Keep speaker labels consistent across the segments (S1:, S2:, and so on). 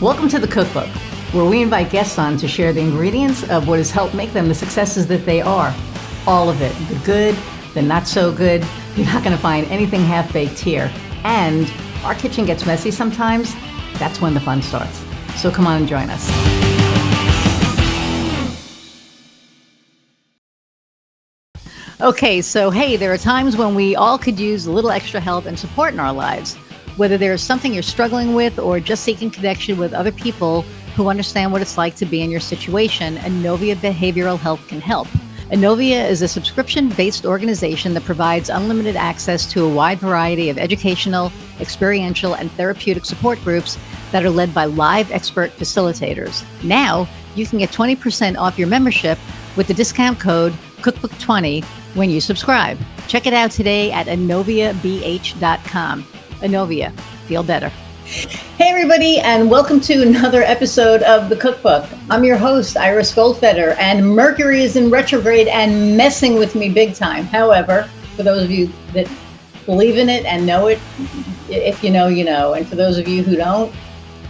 S1: Welcome to the Cookbook, where we invite guests on to share the ingredients of what has helped make them the successes that they are. All of it, the good, the not so good. You're not going to find anything half-baked here. And our kitchen gets messy sometimes. That's when the fun starts. So come on and join us. Okay, so hey, there are times when we all could use a little extra help and support in our lives. Whether there's something you're struggling with or just seeking connection with other people who understand what it's like to be in your situation, Inovia Behavioral Health can help. Inovia is a subscription-based organization that provides unlimited access to a wide variety of educational, experiential, and therapeutic support groups that are led by live expert facilitators. Now, you can get 20% off your membership with the discount code Cookbook20 when you subscribe. Check it out today at inoviabh.com. Inovia, feel better. Hey everybody, and welcome to another episode of the Cookbook. I'm your host, Iris Goldfeder, and Mercury is in retrograde and messing with me big time. However, for those of you that believe in it and know it, if you know, you know. And for those of you who don't,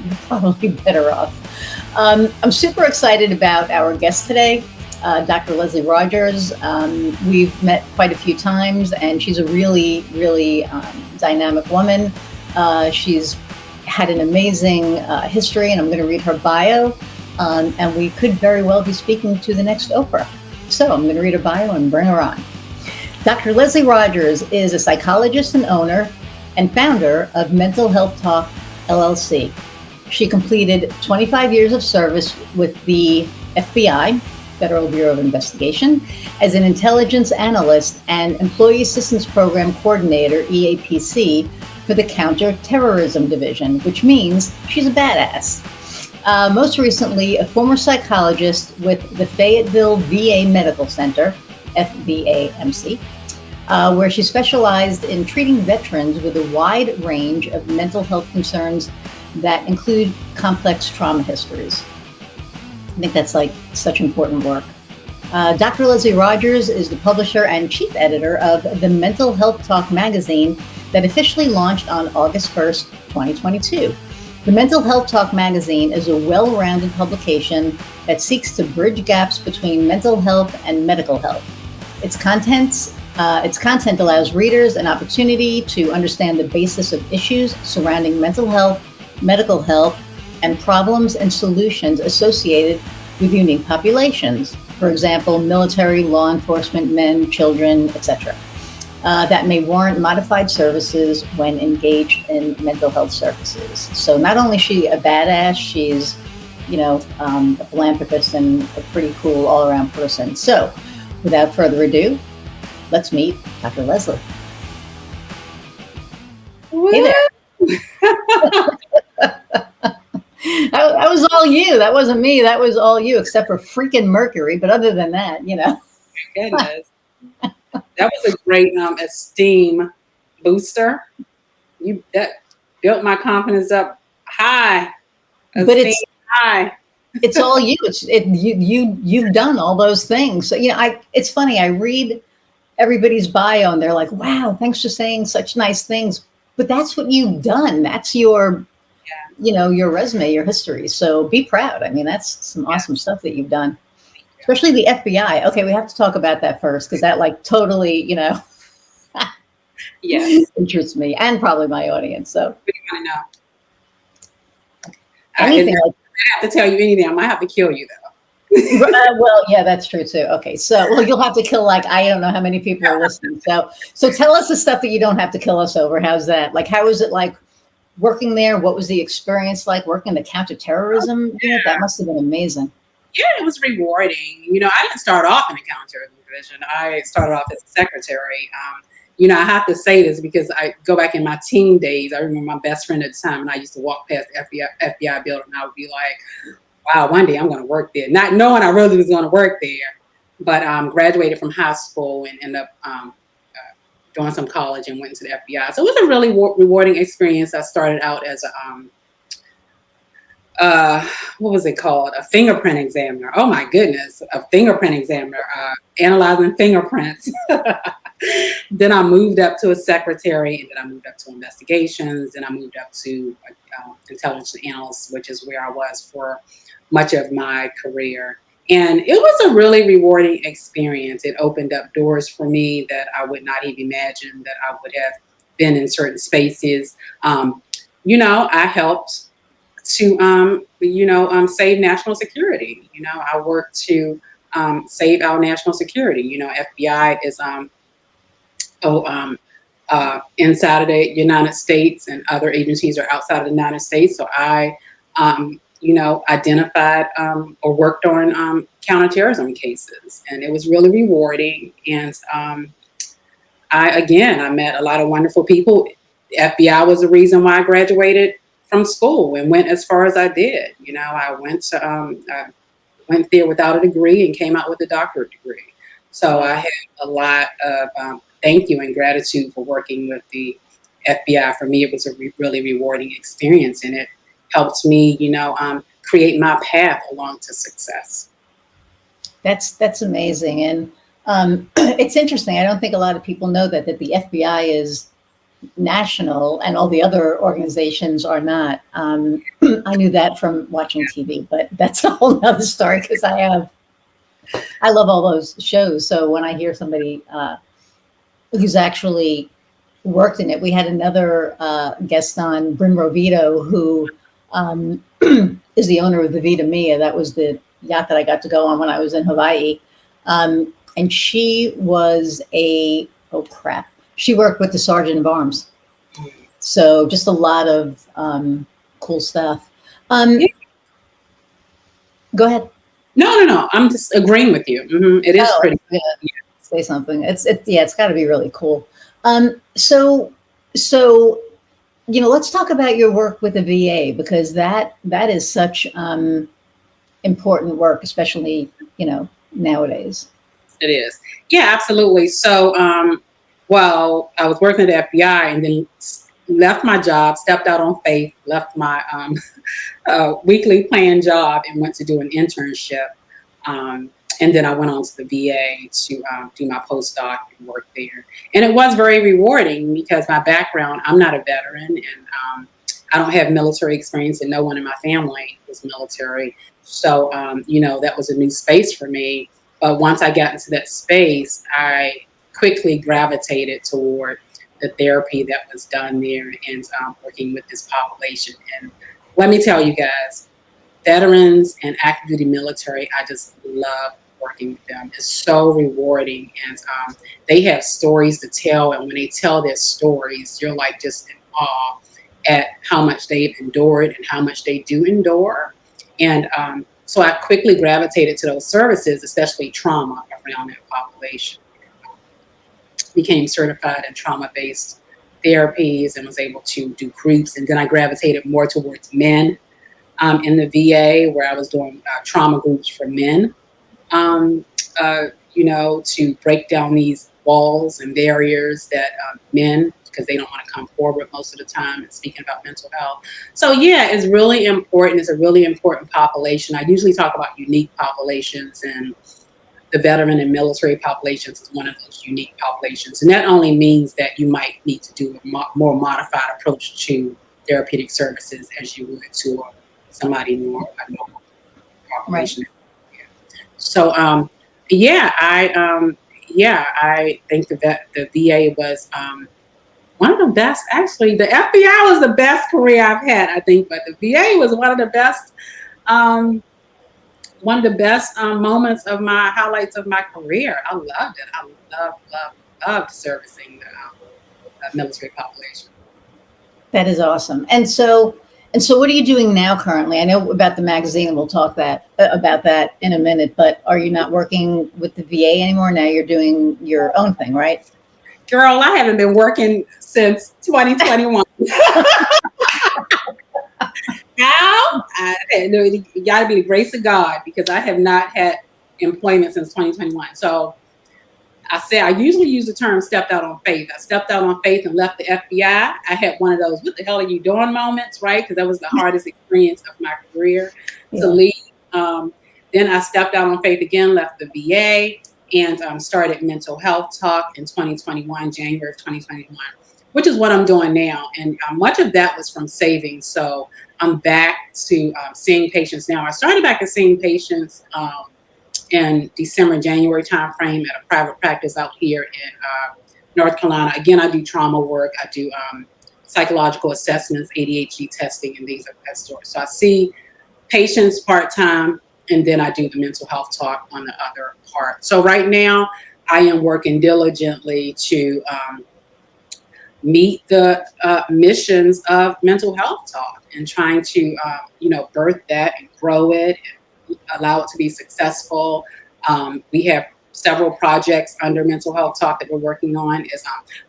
S1: you're probably better off. I'm super excited about our guest today. Dr. Leslie Rogers. We've met quite a few times, and she's a really, really dynamic woman. She's had an amazing history, and I'm going to read her bio, and we could very well be speaking to the next Oprah. So I'm going to read her bio and bring her on. Dr. Leslie Rogers is a psychologist and owner and founder of Mental Health Talk, LLC. She completed 25 years of service with the FBI, Federal Bureau of Investigation, as an intelligence analyst and Employee Assistance Program Coordinator, EAPC, for the Counterterrorism Division, which means she's a badass. Most recently, a former psychologist with the Fayetteville VA Medical Center, FVAMC, where she specialized in treating veterans with a wide range of mental health concerns that include complex trauma histories. I think that's like such important work. Dr. Leslie Rogers is the publisher and chief editor of the Mental Health Talk magazine that officially launched on August 1st, 2022. The Mental Health Talk magazine is a well-rounded publication that seeks to bridge gaps between mental health and medical health. Its content allows readers an opportunity to understand the basis of issues surrounding mental health, medical health, and problems and solutions associated with unique populations. For example, military, law enforcement, men, children, etc. That may warrant modified services when engaged in mental health services. So not only is she a badass, she's, a philanthropist and a pretty cool all-around person. So without further ado, let's meet Dr. Leslie.
S2: What?
S1: Hey there. That was all you. That wasn't me. That was all you, except for freaking Mercury. But other than that,
S2: Goodness. That was a great esteem booster. That built my confidence up high.
S1: But it's
S2: high.
S1: It's all you. You've done all those things. So it's funny. I read everybody's bio and they're like, "Wow, thanks for saying such nice things." But that's what you've done. That's your your resume, your history. So be proud. I mean, that's some awesome stuff that you've done, especially the FBI. Okay, we have to talk about that first because that totally,
S2: yes,
S1: interests me and probably my audience. So
S2: what do you want to know?
S1: Anything
S2: I have to tell you anything. I might have to kill you though.
S1: Well, yeah, that's true too. Okay, so you'll have to kill I don't know how many people are listening. So tell us the stuff that you don't have to kill us over. How's that? How was it like working there? What was the experience like working the counterterrorism unit? That must have been amazing.
S2: Yeah, it was rewarding. I didn't start off in the counterterrorism division. I started off as a secretary. I have to say this because I go back in my teen days. I remember my best friend at the time, and I used to walk past the FBI building, and I would be like, wow, one day I'm going to work there. Not knowing I really was going to work there, but graduated from high school and ended up doing some college and went into the FBI. So it was a really rewarding experience. I started out as what was it called? A fingerprint examiner. Oh my goodness, a fingerprint examiner, analyzing fingerprints. Then I moved up to a secretary, and then I moved up to investigations, and I moved up to intelligence analyst, which is where I was for much of my career. And it was a really rewarding experience. It opened up doors for me that I would not even imagine that I would have been in certain spaces. I helped to save national security. I worked to save our national security. FBI is oh, inside of the United States, and other agencies are outside of the United States. So I, identified or worked on counterterrorism cases, and it was really rewarding. And I met a lot of wonderful people. FBI was the reason why I graduated from school and went as far as I did. I went there without a degree and came out with a doctorate degree. So I have a lot of thank you and gratitude for working with the FBI. For me, it was a really rewarding experience, and it helped me, create my path along to success.
S1: That's amazing, and it's interesting. I don't think a lot of people know that the FBI is national and all the other organizations are not. I knew that from watching TV, but that's a whole nother story because I love all those shows. So when I hear somebody who's actually worked in it, we had another guest on, Bryn Rovito, who is the owner of the Vita Mia. That was the yacht that I got to go on when I was in Hawaii. And she was oh crap, she worked with the Sergeant of Arms. So just a lot of cool stuff.
S2: Yeah.
S1: Go ahead.
S2: No. I'm just agreeing with you. It is pretty.
S1: Yeah. Say something. It's got to be really cool. So let's talk about your work with the VA, because that is such important work, especially nowadays.
S2: It is. Yeah, absolutely. So, well, I was working at the FBI and then left my job, stepped out on faith, left my weekly planned job and went to do an internship. And then I went on to the VA to do my postdoc and work there. And it was very rewarding because my background, I'm not a veteran, and I don't have military experience, and no one in my family was military. So, that was a new space for me. But once I got into that space, I quickly gravitated toward the therapy that was done there and working with this population. And let me tell you guys, veterans and active duty military, I just love working with them. It's so rewarding, and they have stories to tell. And when they tell their stories, you're like just in awe at how much they've endured and how much they do endure. And so I quickly gravitated to those services, especially trauma around that population. Became certified in trauma-based therapies and was able to do groups. And then I gravitated more towards men in the VA, where I was doing trauma groups for men, to break down these walls and barriers that men, because they don't want to come forward most of the time and speaking about mental health. So yeah, it's really important. It's a really important population. I usually talk about unique populations, and the veteran and military populations is one of those unique populations. And that only means that you might need to do a more modified approach to therapeutic services as you would to somebody more a normal population. Right. So I think that the VA was one of the best. Actually, the FBI was the best career I've had, I think, but the VA was one of the best. One of the best moments of my highlights of my career. I loved it. I loved servicing the military population.
S1: That is awesome. And so what are you doing now currently? I know about the magazine, and we'll talk about that in a minute, but are you not working with the VA anymore? Now you're doing your own thing, right?
S2: Girl, I haven't been working since 2021. Now, you got to be the grace of God, because I have not had employment since 2021. So I said, I usually use the term stepped out on faith. I stepped out on faith and left the FBI. I had one of those, what the hell are you doing moments, right? Because that was the hardest experience of my career to leave. Then I stepped out on faith again, left the VA. and started Mental Health Talk in 2021, January of 2021, which is what I'm doing now. And much of that was from savings. So I'm back to seeing patients now. I started back to seeing patients in December, January timeframe at a private practice out here in North Carolina. Again, I do trauma work. I do psychological assessments, ADHD testing, and things of that sort. So I see patients part-time, and then I do the mental health talk on the other part. So right now, I am working diligently to meet the missions of mental health talk and trying to, birth that and grow it, and allow it to be successful. We have several projects under mental health talk that we're working on.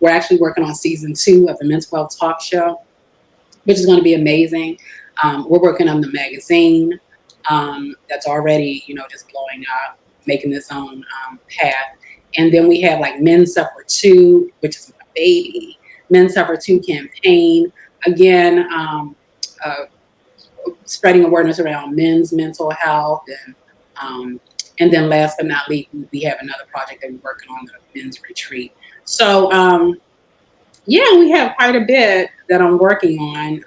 S2: We're actually working on season 2 of the mental health talk show, which is going to be amazing. We're working on the magazine that's already, just blowing up, making its own path. And then we have like Men Suffer Too, which is my baby. Men Suffer Too campaign. Again, uh, spreading awareness around men's mental health. And then last but not least, we have another project that we're working on, the men's retreat. So, yeah, we have quite a bit that I'm working on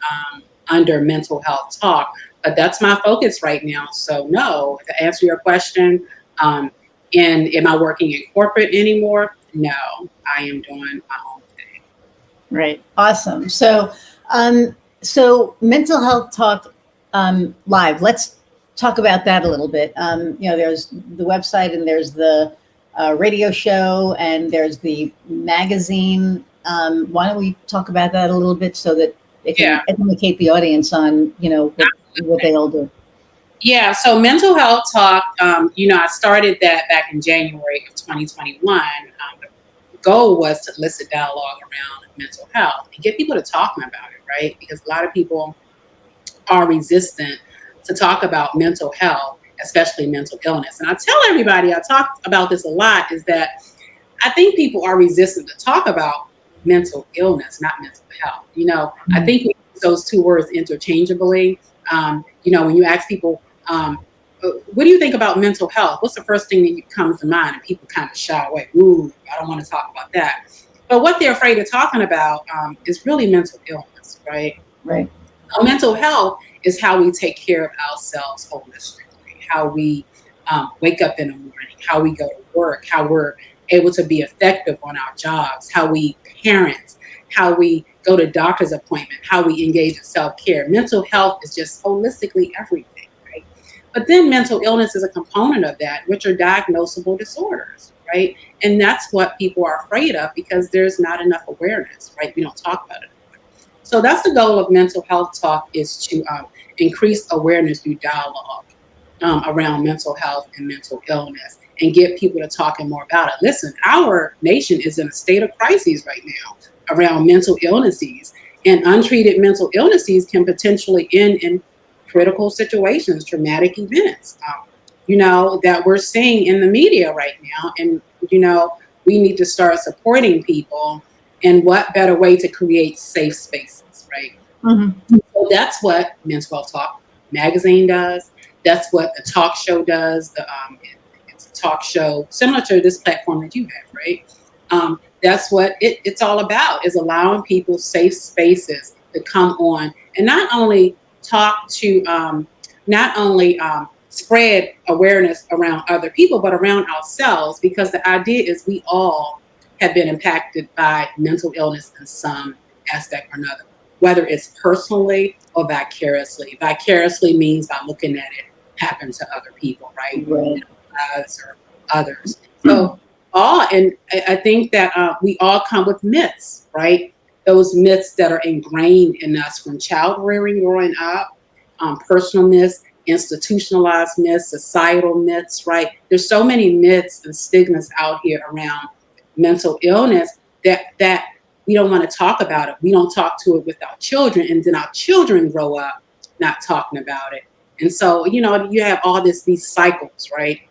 S2: under mental health talk, but that's my focus right now. So, no, to answer your question, and am I working in corporate anymore? No, I am doing my own thing.
S1: Right. Awesome. So mental health talk live. Let's talk about that a little bit. There's the website and there's the radio show and there's the magazine. Why don't we talk about that a little bit so that it can
S2: Yeah.
S1: educate the audience on, what they all do.
S2: Yeah, so mental health talk, I started that back in January of 2021. The goal was to elicit dialogue around mental health and get people to talking about it, right? Because a lot of people are resistant to talk about mental health, especially mental illness. And I tell everybody, I talk about this a lot, is that I think people are resistant to talk about mental illness, not mental health. I think we use those two words interchangeably. When you ask people, what do you think about mental health? What's the first thing that comes to mind? And people kind of shy away. Ooh, I don't want to talk about that. But what they're afraid of talking about is really mental illness, right?
S1: Right.
S2: Mental health is how we take care of ourselves holistically, how we wake up in the morning, how we go to work, how we're able to be effective on our jobs, how we parent, how we go to doctor's appointment, how we engage in self-care. Mental health is just holistically everything, right? But then mental illness is a component of that, which are diagnosable disorders, right? And that's what people are afraid of because there's not enough awareness, right? We don't talk about it. So that's the goal of mental health talk, is to increase awareness through dialogue around mental health and mental illness and get people to talking more about it. Listen, our nation is in a state of crisis right now around mental illnesses, and untreated mental illnesses can potentially end in critical situations, traumatic events, that we're seeing in the media right now. And, we need to start supporting people. And what better way to create safe spaces, right?
S1: Mm-hmm.
S2: So that's what Mental Health Talk magazine does. That's what the talk show does. It's a talk show similar to this platform that you have, right? That's what it's all about, is allowing people safe spaces to come on and not only talk to, not only spread awareness around other people, but around ourselves, because the idea is we all have been impacted by mental illness in some aspect or another, whether it's personally or vicariously. Vicariously means by looking at it happen to other people, right?
S1: Right.
S2: Us or others. So and I think that we all come with myths, right? Those myths that are ingrained in us from child rearing, growing up, personal myths, institutionalized myths, societal myths, right? There's so many myths and stigmas out here around mental illness that we don't want to talk about it. We don't talk to it with our children, and then our children grow up not talking about it. And so, you have all these cycles, right?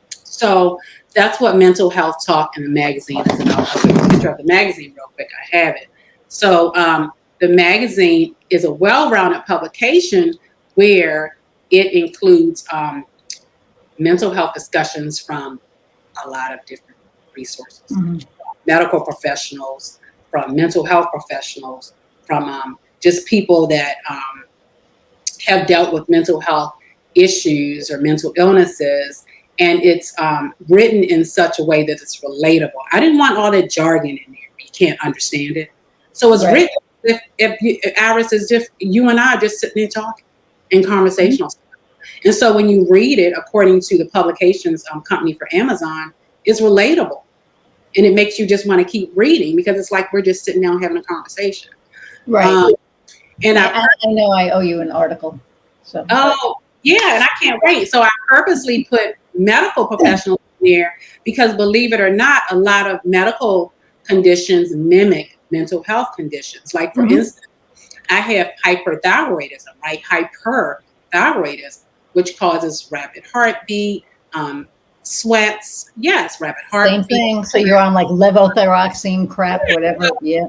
S2: So that's what Mental Health Talk in the magazine is about. I'll take a picture of the magazine real quick. I have it. So the magazine is a well-rounded publication where it includes mental health discussions from a lot of different resources.
S1: Mhm.
S2: Medical professionals, from mental health professionals, from just people that have dealt with mental health issues or mental illnesses. And it's written in such a way that it's relatable. I didn't want all that jargon in there. You can't understand it. So it's
S1: Right.
S2: written if Iris is just you and I just sitting there talking in
S1: Mhm.
S2: conversational. And so when you read it, according to the publications company for Amazon, it's relatable. And it makes you just want to keep reading because it's like we're just sitting down having a conversation.
S1: Right.
S2: Um, and I
S1: I know I owe you an article. So, but
S2: Oh, yeah, and I can't wait. So I purposely put medical professionals in there because believe it or not, a lot of medical conditions mimic mental health conditions. Like for
S1: Mhm.
S2: instance, I have hyperthyroidism, right? Hyperthyroidism, which causes rapid heartbeat, sweats. Yes, rapid
S1: Same
S2: heartbeat.
S1: thing. So you're on like levothyroxine crap, whatever. Yeah.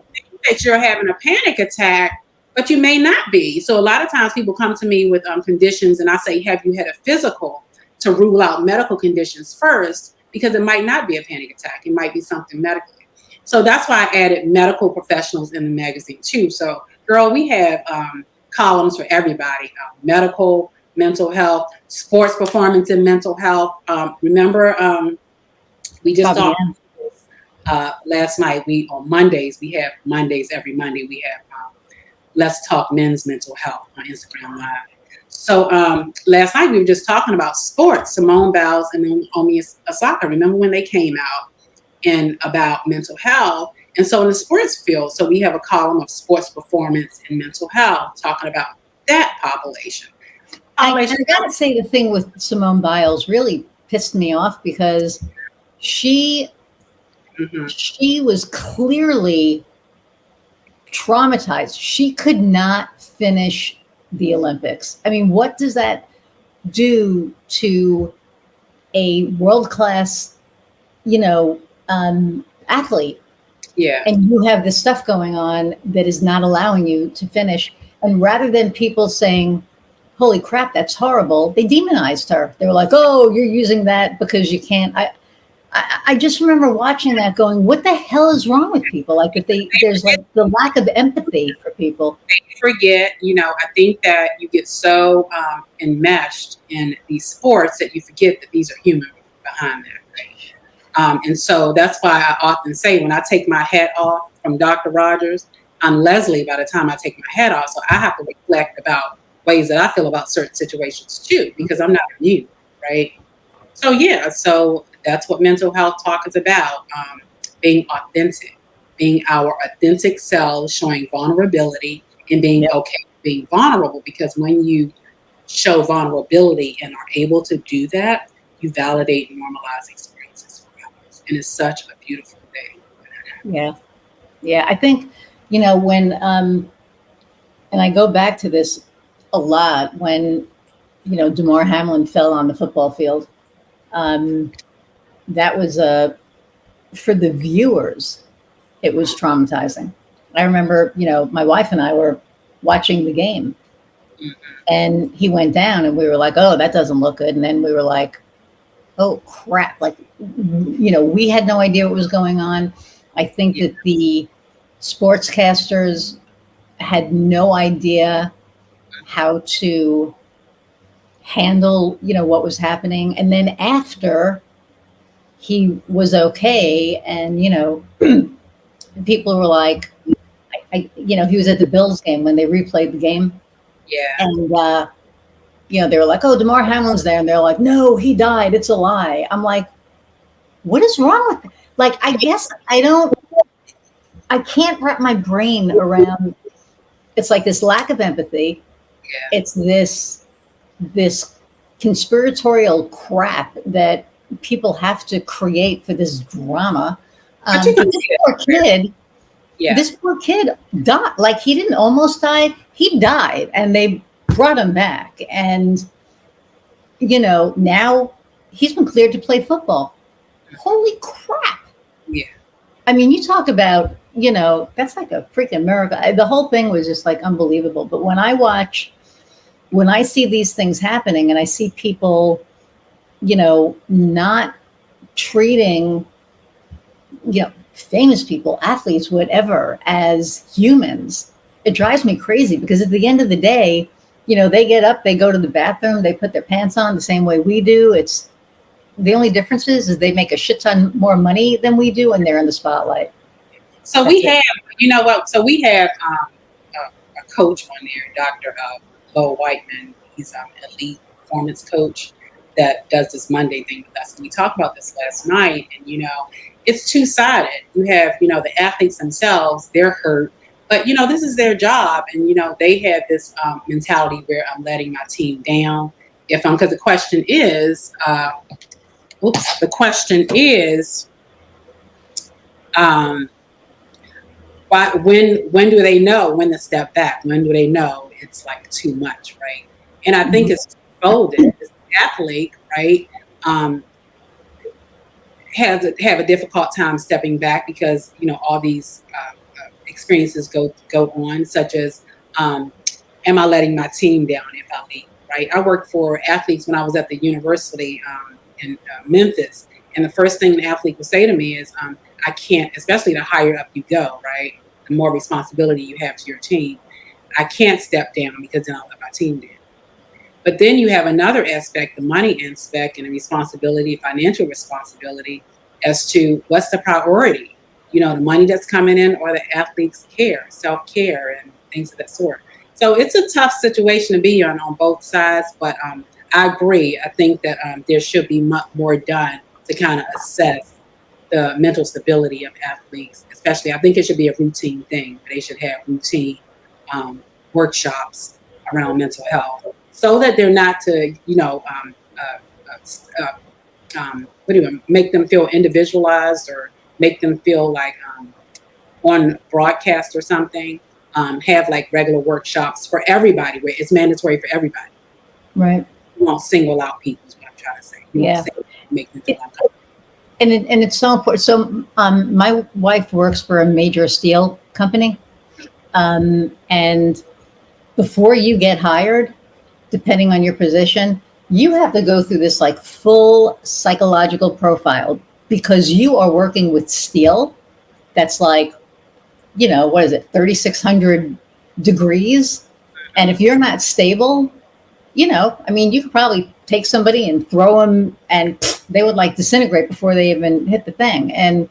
S2: That you're having a panic attack, but you may not be. So a lot of times people come to me with conditions, and I say, "Have you had a physical to rule out medical conditions first? Because it might not be a panic attack; it might be something medically." So that's why I added medical professionals in the magazine too. So, girl, we have columns for everybody: medical, mental health, sports performance, and mental health. Remember, we just talked
S1: Fabienne.
S2: last night. We on Mondays we have Mondays every Monday we have Let's Talk Men's Mental Health on Instagram Live. So last night we were just talking about sports. Simone Biles and Naomi Osaka. Remember when they came out and about mental health? And so in the sports field, so we have a column of sports performance and mental health talking about that population.
S1: I gotta say, the thing with Simone Biles really pissed me off because she
S2: Mhm.
S1: she was clearly traumatized. She could not finish the Olympics. I mean, what does that do to a world class, athlete?
S2: Yeah.
S1: And you have this stuff going on that is not allowing you to finish. And rather than people saying, "Holy crap, that's horrible," they demonized her. They were like, "Oh, you're using that because you can't." I just remember watching that, going, "What the hell is wrong with people?" Like that there's like the lack of empathy for people.
S2: Forget, I think that you get so enmeshed in these sports that you forget that these are human behind that, right? And so that's why I often say when I take my hat off from Dr. Rogers, I'm Leslie by the time I take my hat off. So I have to reflect about ways that I feel about certain situations too, because I'm not immune, right? So yeah, so that's what mental health talk is about. Being authentic, being our authentic selves, showing vulnerability and being
S1: Yep.
S2: okay with being vulnerable. Because when you show vulnerability and are able to do that, you validate and normalize experiences for others. And it's such a beautiful thing.
S1: Yeah. Yeah. I think, when, and I go back to this a lot when, Damar Hamlin fell on the football field. Um, that was for the viewers, it was traumatizing. I remember, my wife and I were watching the game
S2: Mhm.
S1: and he went down and we were like, "Oh, that doesn't look good." And then we were like, "Oh crap." Like, we had no idea what was going on. I think
S2: Yeah.
S1: that the sportscasters had no idea how to handle, what was happening. And then after he was okay, and people were like, he was at the Bills game when they replayed the game,
S2: Yeah.
S1: and they were like, "Oh, Damar Hamlin's there," and they're like, "No, he died. It's a lie." I'm like, what is wrong with? Like, I guess I can't wrap my brain around. It's like this lack of empathy.
S2: Yeah.
S1: It's this conspiratorial crap that people have to create for this drama.
S2: But you
S1: But
S2: can
S1: this
S2: see it
S1: poor
S2: everywhere.
S1: kid,
S2: Yeah.
S1: this poor kid died. Like, he didn't almost die; he died, and they brought him back. And now he's been cleared to play football. Holy crap!
S2: Yeah.
S1: I mean, you talk about, that's like a freaking miracle. The whole thing was just like unbelievable. But when I see these things happening and I see people, not treating, famous people, athletes, whatever, as humans. It drives me crazy because at the end of the day, they get up, they go to the bathroom, they put their pants on the same way we do. It's the only difference is they make a shit ton more money than we do, and they're in the spotlight.
S2: So
S1: That's
S2: we
S1: it.
S2: have, you know what? So we have a coach on there, Dr. Bo Whiteman. He's an elite performance coach that does this Monday thing with us. And we talked about this last night, and it's two sided. You have, the athletes themselves; they're hurt, but this is their job, and they have this mentality where I'm letting my team down. If I'm, because the question is, um, why, when do they know when to step back? When do they know it's like too much, right? And I think
S1: Mhm.
S2: it's folded. This athlete, right, um, have a difficult time stepping back because all these experiences go on, such as, am I letting my team down if I leave? Right. I worked for athletes when I was at the university in Memphis, and the first thing an athlete would say to me is, "I can't," especially the higher up you go, right, the more responsibility you have to your team. I can't step down because then I'll let my team down. But then you have another aspect, the money aspect, and the responsibility, financial responsibility, as to what's the priority. The money that's coming in or the athlete's care, self care, and things of that sort. So it's a tough situation to be on both sides. But I agree. I think that there should be more done to kind of assess the mental stability of athletes, especially. I think it should be a routine thing. They should have routine um, workshops around mental health so that they're not to, what do you make them feel individualized or make them feel like on broadcast or something. Have like regular workshops for everybody where it's mandatory for everybody.
S1: Right.
S2: You won't single out people, is what I'm trying to say. You won't
S1: Yeah.
S2: single make them feel
S1: It,
S2: uncomfortable.
S1: and it's so important. So, my wife works for a major steel company, and before you get hired, depending on your position, you have to go through this like full psychological profile because you are working with steel that's like, what is it, 3,600 degrees? And if you're not stable, I mean, you could probably take somebody and throw them and they would like disintegrate before they even hit the thing.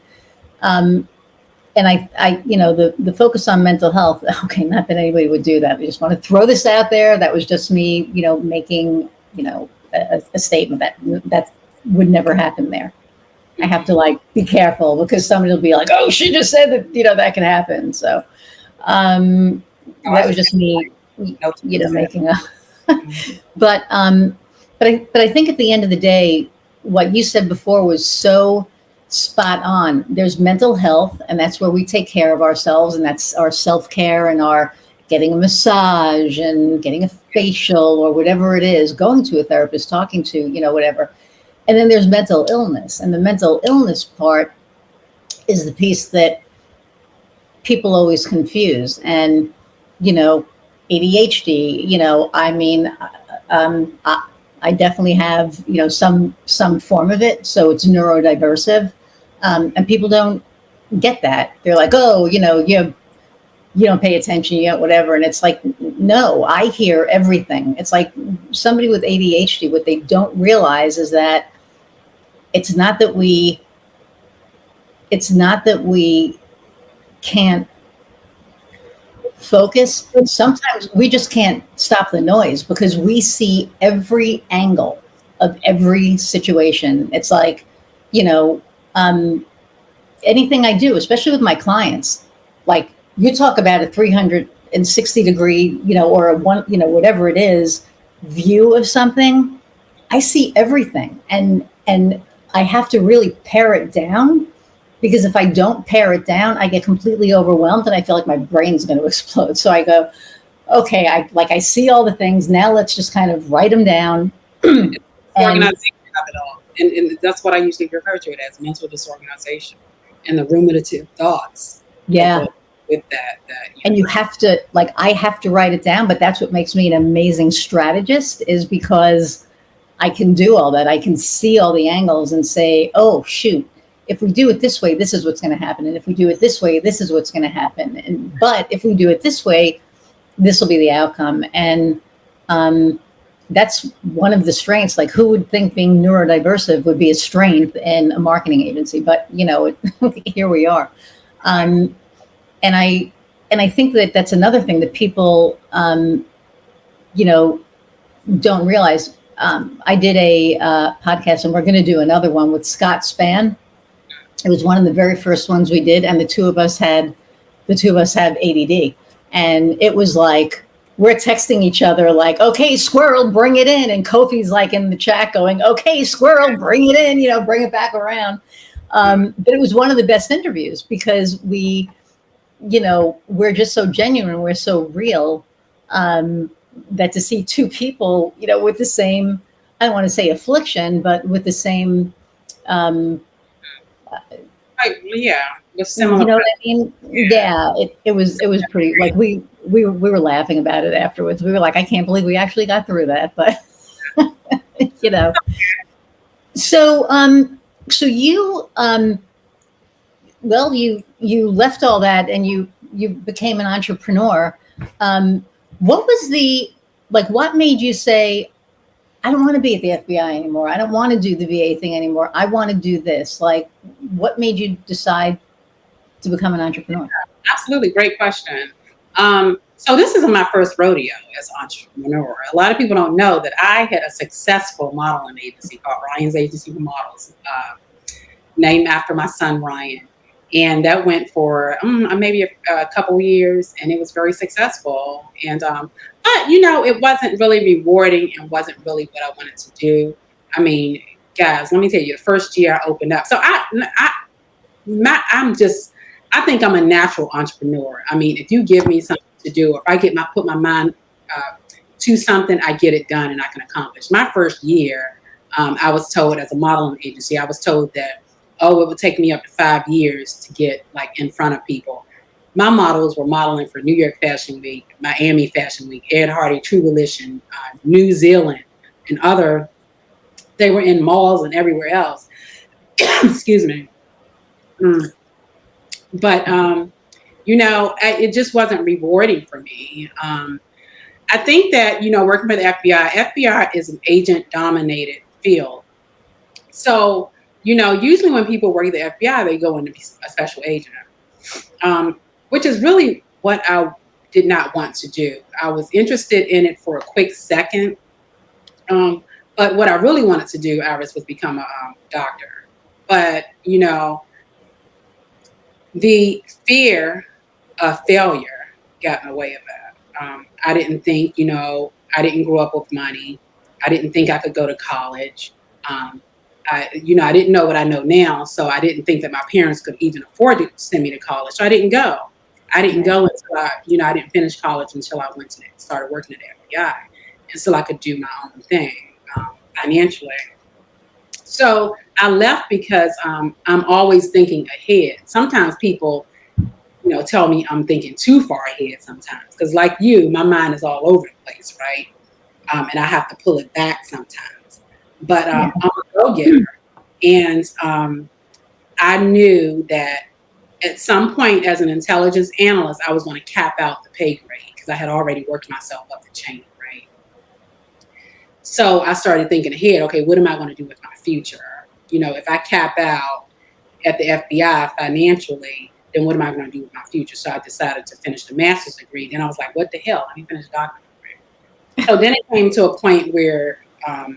S1: Um, and the focus on mental health. Okay, not that anybody would do that. I just want to throw this out there. That was just me, making a statement that would never happen there. I have to
S2: Mhm.
S1: like be careful because somebody will be like, "Oh, she just said that that can happen." So
S2: Oh, I
S1: that was
S2: just
S1: just me,
S2: know to use that.
S1: making a.
S2: Mhm.
S1: But I think at the end of the day, what you said before was so spot on. There's mental health, and that's where we take care of ourselves, and that's our self care and our getting a massage and getting a facial or whatever it is, going to a therapist, talking to whatever. And then there's mental illness, and the mental illness part is the piece that people always confuse. And you know ADHD, I mean, I definitely have some form of it, so it's neurodiversive. And people don't get that. They're like, oh, you don't pay attention, whatever. And it's like, no, I hear everything. It's like somebody with ADHD, what they don't realize is that it's not that we it's not that we can't focus. Sometimes we just can't stop the noise because we see every angle of every situation. It's like, you know, um, anything I do, especially with my clients, like you talk about a 360-degree, or a one, whatever it is, view of something. I see everything, and I have to really pare it down because if I don't pare it down, I get completely overwhelmed and I feel like my brain's going to explode. So I go, okay, I see all the things. Now let's just kind of write them down. And
S2: Disorganization of it all. And that's what I usually refer to it as, mental disorganization and the ruminative thoughts that
S1: yeah,
S2: go with that.
S1: and you have to, I have to write it down, but that's what makes me an amazing strategist is because I can do all that. I can see all the angles and say, oh, shoot, if we do it this way, this is what's going to happen. And if we do it this way, this is what's going to happen. But if we do it this way, this will be the outcome. And um, that's one of the strengths. Like, who would think being neurodiversive would be a strength in a marketing agency? But, here we are. Um, and I think that that's another thing that people, you know, don't realize. I did a podcast, and we're going to do another one with Scott Span. It was one of the very first ones we did, and the two of us have ADD, and it was like we're texting each other like, "Okay, squirrel, bring it in," and Kofi's like in the chat going, "Okay, squirrel, bring it in," bring it back around. But it was one of the best interviews because we're just so genuine, we're so real. That to see two people, with the same, I don't want to say affliction, but with the same,
S2: Yeah, with
S1: you
S2: similar.
S1: know what I mean? Yeah, it was pretty, like we were laughing about it afterwards. We were like, I can't believe we actually got through that, but you know. So so you left all that and you became an entrepreneur. What was what made you say, I don't want to be at the FBI anymore. I don't want to do the VA thing anymore. I want to do this. Like, what made you decide to become an entrepreneur?
S2: Absolutely, great question. So this isn't my first rodeo as an entrepreneur. A lot of people don't know that I had a successful modeling agency called Ryan's Agency for Models, named after my son Ryan, and that went for maybe a couple years, and it was very successful. And but it wasn't really rewarding and wasn't really what I wanted to do. I mean, guys, let me tell you, the first year I opened up, so I think I'm a natural entrepreneur. I mean, if you give me something to do, if I put my mind to something, I get it done and I can accomplish. My first year, I was told, as a modeling agency, I was told that, oh, it would take me up to 5 years to get like in front of people. My models were modeling for New York Fashion Week, Miami Fashion Week, Ed Hardy, True Religion, New Zealand, and other. They were in malls and everywhere else. Excuse me. But it just wasn't rewarding for me. I think that working for the FBI is an agent-dominated field. So usually when people work at the FBI, they go in to be a special agent, which is really what I did not want to do. I was interested in it for a quick second, but what I really wanted to do, Iris, was become a doctor. But the fear of failure got in the way of that. I didn't think, I didn't grow up with money. I didn't think I could go to college. I didn't know what I know now, so I didn't think that my parents could even afford to send me to college. So I didn't go. I didn't go until I didn't finish college until I started working at the FBI, and so I could do my own thing financially. So I left because I'm always thinking ahead. Sometimes people, tell me I'm thinking too far ahead sometimes. Because like you, my mind is all over the place, right? And I have to pull it back sometimes. But I'm a go-getter. And I knew that at some point as an intelligence analyst, I was going to cap out the pay grade because I had already worked myself up the chain, right? So I started thinking ahead, okay, what am I going to do with my future? If I cap out at the FBI financially, then what am I going to do with my future? So I decided to finish the master's degree. Then I was like, what the hell? Let me finish a doctorate degree. So then it came to a point where I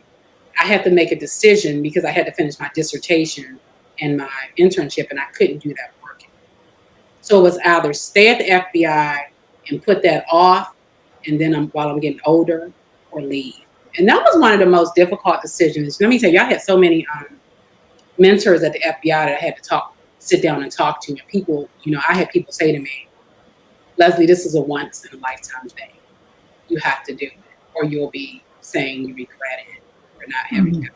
S2: had to make a decision because I had to finish my dissertation and my internship, and I couldn't do that working. So it was either stay at the FBI and put that off, and then while I'm getting older, or leave. And that was one of the most difficult decisions. Let me tell you, I had so many mentors at the FBI that I had to sit down and talk to. And people, I had people say to me, Leslie, this is a once in a lifetime thing. You have to do it, or you'll be saying you regret it for not having to.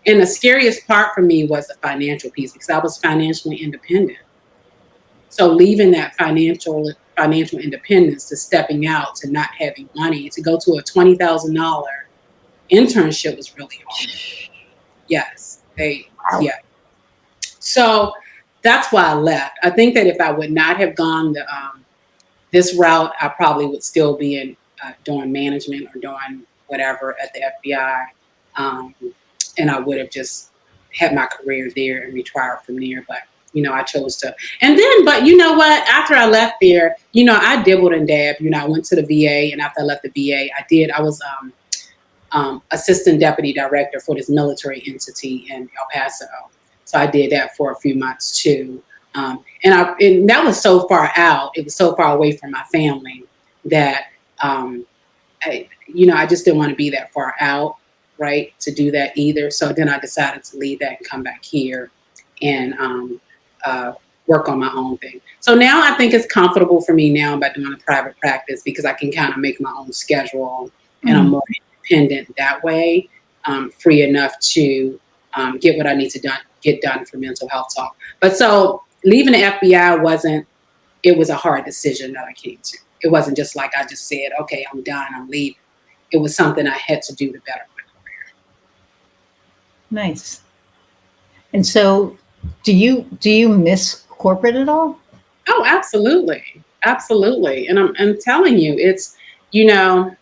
S2: And the scariest part for me was the financial piece because I was financially independent. So leaving that financial independence to stepping out to not having money to go to a $20,000 internship was really hard. Yes,
S1: Wow.
S2: yeah. So that's why I left. I think that if I would not have gone this route, I probably would still be in doing management or doing whatever at the FBI, um, and I would have just had my career there and retired from there. But I chose to. And then, but you know what? After I left there, I dibbled and dabbed. I went to the VA, and after I left the VA, I was assistant deputy director for this military entity in El Paso. So I did that for a few months too. And that was so far out. It was so far away from my family that I just didn't want to be that far out, right, to do that either. So then I decided to leave that and come back here and uh, work on my own thing. So now I think it's comfortable for me now by doing a private practice because I can kind of make my own schedule and I'm
S1: Mm.
S2: more independent that way, free enough to get what I need to get done for mental health talk. But so leaving the FBI it was a hard decision that I came to. It wasn't just like I just said, okay, I'm done, I'm leaving. It was something I had to do to better my career.
S1: Nice. And so, do you miss corporate at all?
S2: Oh, absolutely. Absolutely. And I'm telling you, it's, you know,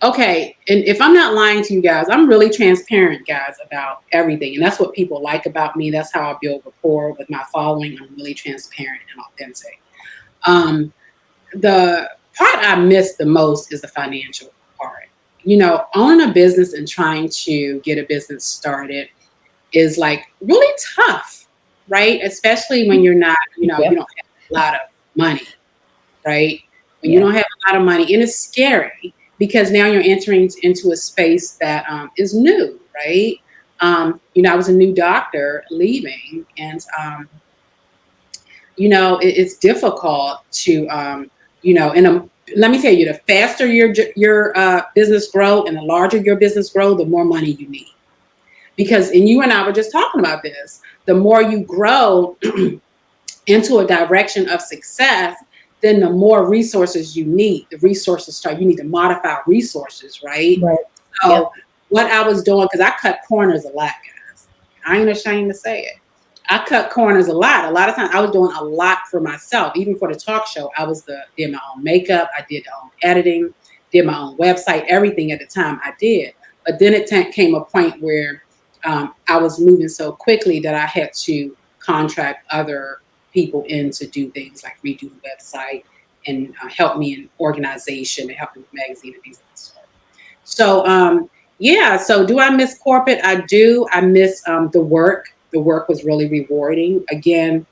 S2: okay. And if I'm not lying to you guys, I'm really transparent, guys, about everything. And that's what people like about me. That's how I build rapport with my following. I'm really transparent and authentic. Um, the part I miss the most is the financial part. Owning a business and trying to get a business started is like really tough, right? Especially when you're not, you
S1: Yep.
S2: don't have a lot of money, right? When you
S1: Yeah.
S2: don't have a lot of money, and it's scary because now you're entering into a space that is new, right? I was a new doctor leaving, and it's difficult to, let me tell you, the faster your business grow and the larger your business grow, the more money you need. Because, and you and I were just talking about this, the more you grow into a direction of success, then the more resources you need. The resources start, you need to modify resources, right?
S1: Right.
S2: So
S1: Yep.
S2: what I was doing, because I cut corners a lot, guys. I ain't ashamed to say it. I cut corners a lot. A lot of times I was doing a lot for myself. Even for the talk show, did my own makeup, I did my own editing, did my own website, everything at the time I did. But then it came a point where I was moving so quickly that I had to contract other people in to do things like redo the website and help me in organization and help me with magazine and things like that. So yeah, so do I miss corporate? I do. I miss the work. The work was really rewarding. Again,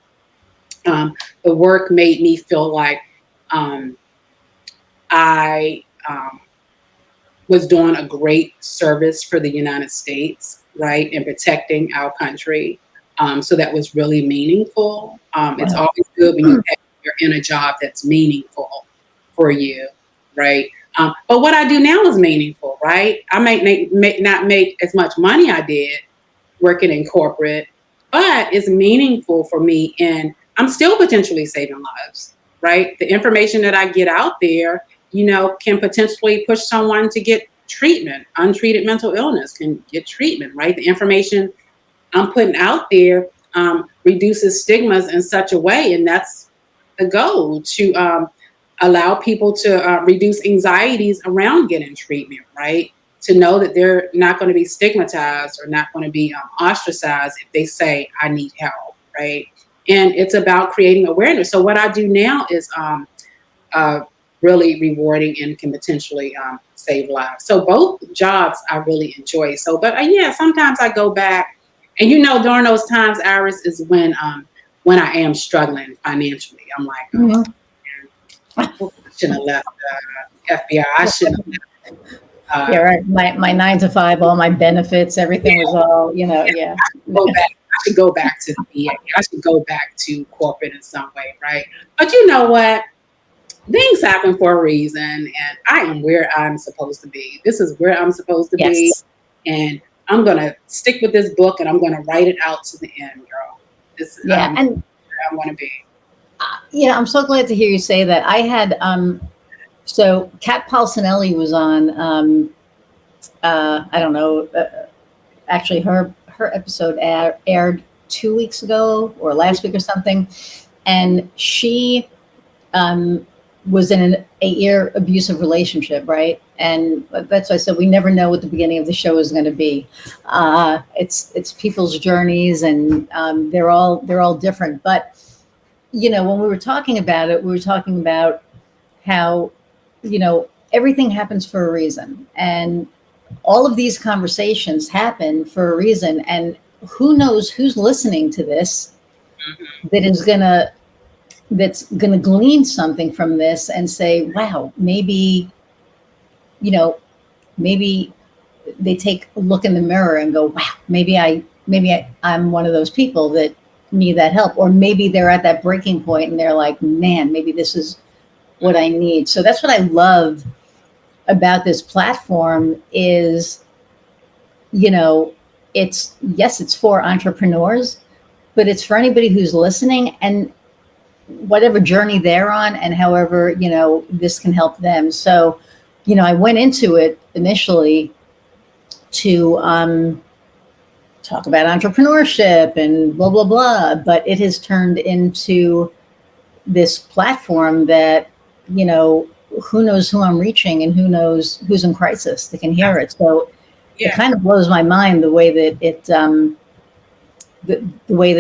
S2: the work made me feel like um, I was doing a great service for the United States, right, and protecting our country. So that was really meaningful. It's
S1: Wow.
S2: always good when you're in a job that's meaningful for you, right? But what I do now is meaningful, right? I may not make as much money I did working in corporate, but it's meaningful for me, and I'm still potentially saving lives, right? The information that I get out there, can potentially push someone to get treatment. Untreated mental illness can get treatment, right? The information I'm putting out there reduces stigmas in such a way, and that's the goal to allow people to reduce anxieties around getting treatment, right? To know that they're not going to be stigmatized or not going to be ostracized if they say, I need help, right? And it's about creating awareness. So, what I do now is uh, really rewarding and can potentially save lives. So, both jobs I really enjoy. So, but yeah, sometimes I go back, and during those times, Iris, is when I am struggling financially. I'm like, oh,
S1: Mhm.
S2: I shouldn't have left FBI. I shouldn't have.
S1: Yeah, right. My 9 to 5, all my benefits, everything was all, yeah.
S2: Go back. I should go back to the VA. I should go back to corporate in some way, right? But you know what? Things happen for a reason, and I am where I'm supposed to be. This is where I'm supposed to be,
S1: Yes.
S2: and I'm gonna stick with this book, and I'm gonna write it out to the end, girl. This is
S1: Yeah. And
S2: where I want to be.
S1: I'm so glad to hear you say that. I had so Kat Palsinelli was on I don't know. Actually, her episode aired 2 weeks ago or last week or something, and she um, was in an 8 year abusive relationship, right? And that's why I said we never know what the beginning of the show is going to be. It's people's journeys, and they're all different. But when we were talking about it, we were talking about how everything happens for a reason, and all of these conversations happen for a reason, and who knows who's listening to this
S2: Mhm.
S1: that is gonna that's gonna glean something from this and say, wow, you know maybe they take a look in the mirror and go, wow, I'm one of those people that need that help, or maybe they're at that breaking point and they're like, man, maybe this is what I need. So that's what I love about this platform is, you know, it's, yes, it's for entrepreneurs, but it's for anybody who's listening and whatever journey they're on and however, this can help them. So, I went into it initially to talk about entrepreneurship and blah, blah, blah, but it has turned into this platform that, you know, who knows who I'm reaching and who knows who's in crisis that can hear it. So it
S2: Yeah,
S1: kind of blows my mind the way that